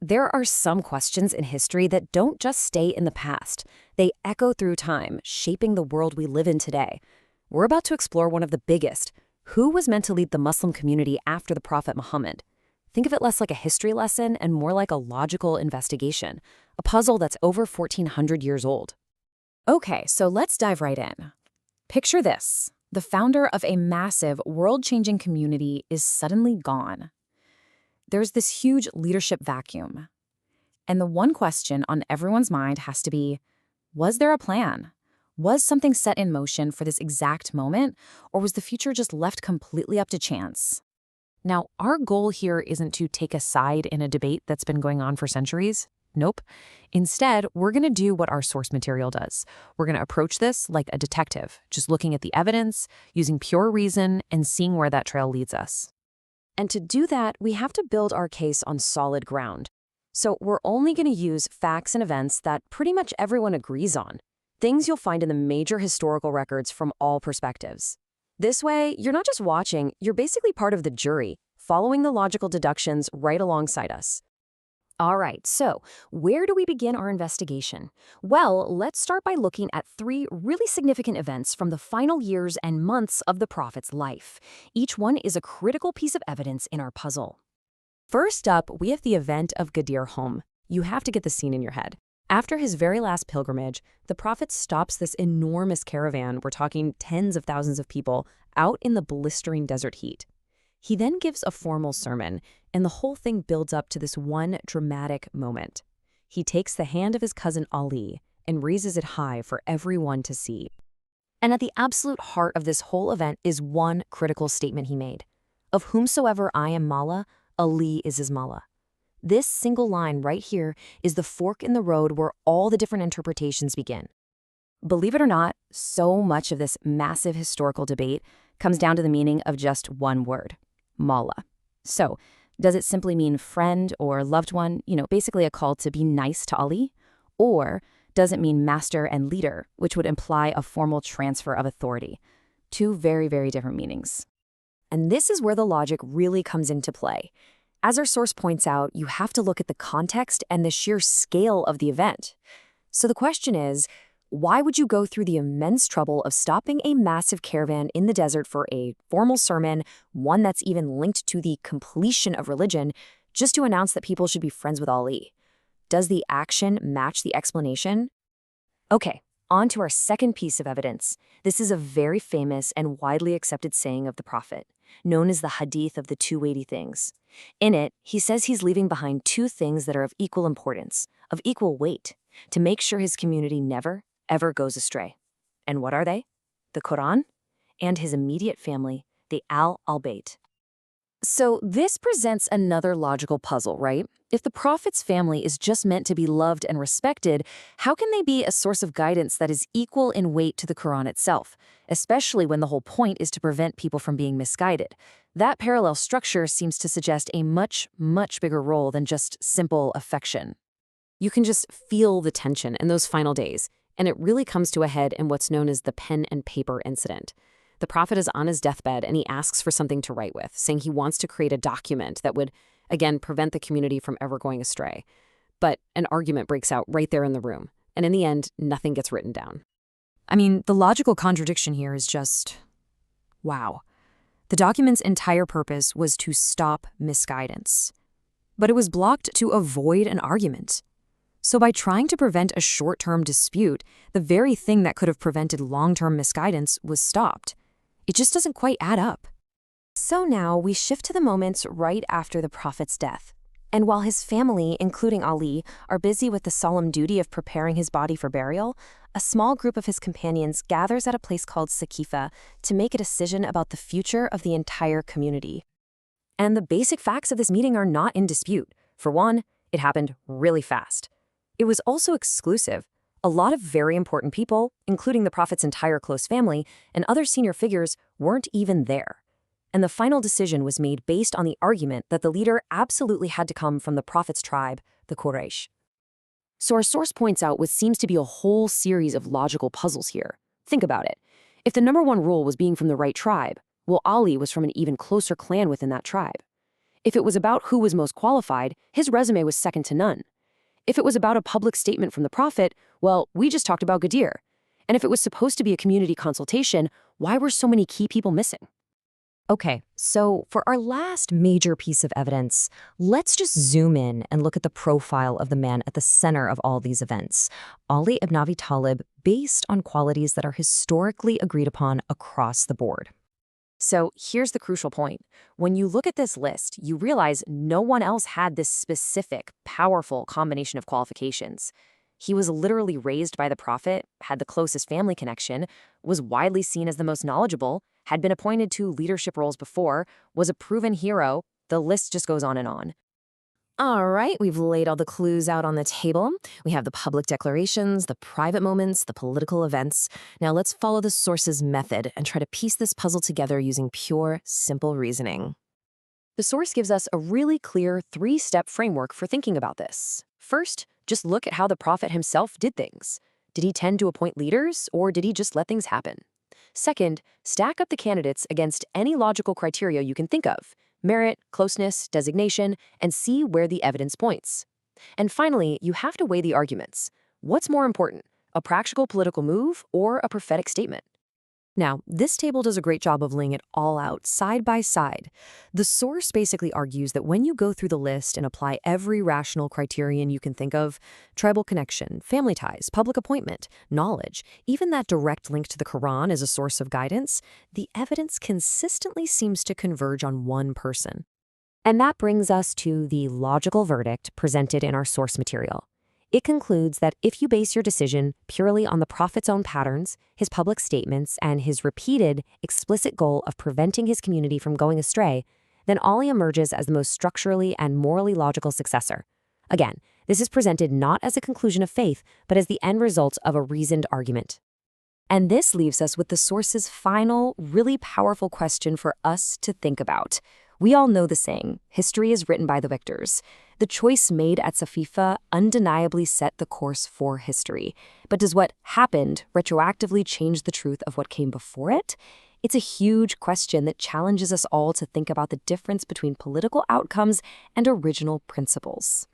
There are some questions in history that don't just stay in the past. They echo through time, shaping the world we live in today. We're about to explore one of the biggest. Who was meant to lead the Muslim community after the Prophet Muhammad? Think of it less like a history lesson and more like a logical investigation, a puzzle that's over 1,400 years old. Okay, so let's dive right in. Picture this. The founder of a massive, world-changing community is suddenly gone. There's this huge leadership vacuum. And the one question on everyone's mind has to be, was there a plan? Was something set in motion for this exact moment, or was the future just left completely up to chance? Now, our goal here isn't to take a side in a debate that's been going on for centuries. Nope. Instead, we're going to do what our source material does. We're going to approach this like a detective, just looking at the evidence, using pure reason, and seeing where that trail leads us. And to do that, we have to build our case on solid ground. So we're only going to use facts and events that pretty much everyone agrees on, things you'll find in the major historical records from all perspectives. This way, you're not just watching, you're basically part of the jury, following the logical deductions right alongside us. All right, so where do we begin our investigation? Well, let's start by looking at 3 really significant events from the final years and months of the Prophet's life. Each one is a critical piece of evidence in our puzzle. First up, we have the event of Ghadir Khumm. You have to get the scene in your head. After his very last pilgrimage, the Prophet stops this enormous caravan, we're talking tens of thousands of people, out in the blistering desert heat. He then gives a formal sermon, and the whole thing builds up to this one dramatic moment. He takes the hand of his cousin Ali and raises it high for everyone to see. And at the absolute heart of this whole event is one critical statement he made. Of whomsoever I am Mawla, Ali is his Mawla. This single line right here is the fork in the road where all the different interpretations begin. Believe it or not, so much of this massive historical debate comes down to the meaning of just one word. Mawla. So, does it simply mean friend or loved one, basically a call to be nice to Ali? Or does it mean master and leader, which would imply a formal transfer of authority? 2 very, very different meanings. And this is where the logic really comes into play. As our source points out, you have to look at the context and the sheer scale of the event. So the question is, why would you go through the immense trouble of stopping a massive caravan in the desert for a formal sermon, one that's even linked to the completion of religion, just to announce that people should be friends with Ali? Does the action match the explanation? Okay, on to our second piece of evidence. This is a very famous and widely accepted saying of the Prophet, known as the Hadith of the Two Weighty Things. In it, he says he's leaving behind 2 things that are of equal importance, of equal weight, to make sure his community never, ever goes astray. And what are they? The Qur'an and his immediate family, the al-Bayt. So this presents another logical puzzle, right? If the Prophet's family is just meant to be loved and respected, how can they be a source of guidance that is equal in weight to the Qur'an itself, especially when the whole point is to prevent people from being misguided? That parallel structure seems to suggest a much, much bigger role than just simple affection. You can just feel the tension in those final days, and it really comes to a head in what's known as the pen and paper incident. The Prophet is on his deathbed and he asks for something to write with, saying he wants to create a document that would, again, prevent the community from ever going astray. But an argument breaks out right there in the room, and in the end, nothing gets written down. I mean, the logical contradiction here is just, wow. The document's entire purpose was to stop misguidance, but it was blocked to avoid an argument. So by trying to prevent a short-term dispute, the very thing that could have prevented long-term misguidance was stopped. It just doesn't quite add up. So now we shift to the moments right after the Prophet's death. And while his family, including Ali, are busy with the solemn duty of preparing his body for burial, a small group of his companions gathers at a place called Saqifah to make a decision about the future of the entire community. And the basic facts of this meeting are not in dispute. For one, it happened really fast. It was also exclusive. A lot of very important people, including the Prophet's entire close family and other senior figures, weren't even there. And the final decision was made based on the argument that the leader absolutely had to come from the Prophet's tribe, the Quraysh. So our source points out what seems to be a whole series of logical puzzles here. Think about it. If the number one rule was being from the right tribe, well, Ali was from an even closer clan within that tribe. If it was about who was most qualified, his resume was second to none. If it was about a public statement from the Prophet, well, we just talked about Ghadir. And if it was supposed to be a community consultation, why were so many key people missing? Okay, so for our last major piece of evidence, let's just zoom in and look at the profile of the man at the center of all these events, Ali ibn Abi Talib, based on qualities that are historically agreed upon across the board. So here's the crucial point. When you look at this list, you realize no one else had this specific, powerful combination of qualifications. He was literally raised by the Prophet, had the closest family connection, was widely seen as the most knowledgeable, had been appointed to leadership roles before, was a proven hero. The list just goes on and on. All right, we've laid all the clues out on the table. We have the public declarations, the private moments, the political events. Now let's follow the sources method and try to piece this puzzle together using pure, simple reasoning. The source gives us a really clear three-step framework for thinking about this. First, just look at how the Prophet himself did things. Did he tend to appoint leaders, or did he just let things happen? Second, stack up the candidates against any logical criteria you can think of: merit, closeness, designation, and see where the evidence points. And finally, you have to weigh the arguments. What's more important, a practical political move or a prophetic statement? Now, this table does a great job of laying it all out, side by side. The source basically argues that when you go through the list and apply every rational criterion you can think of, tribal connection, family ties, public appointment, knowledge, even that direct link to the Qur'an as a source of guidance, the evidence consistently seems to converge on one person. And that brings us to the logical verdict presented in our source material. It concludes that if you base your decision purely on the Prophet's own patterns, his public statements, and his repeated, explicit goal of preventing his community from going astray, then Ali emerges as the most structurally and morally logical successor. Again, this is presented not as a conclusion of faith, but as the end result of a reasoned argument. And this leaves us with the source's final, really powerful question for us to think about. We all know the saying, history is written by the victors. The choice made at Saqifah undeniably set the course for history. But does what happened retroactively change the truth of what came before it? It's a huge question that challenges us all to think about the difference between political outcomes and original principles.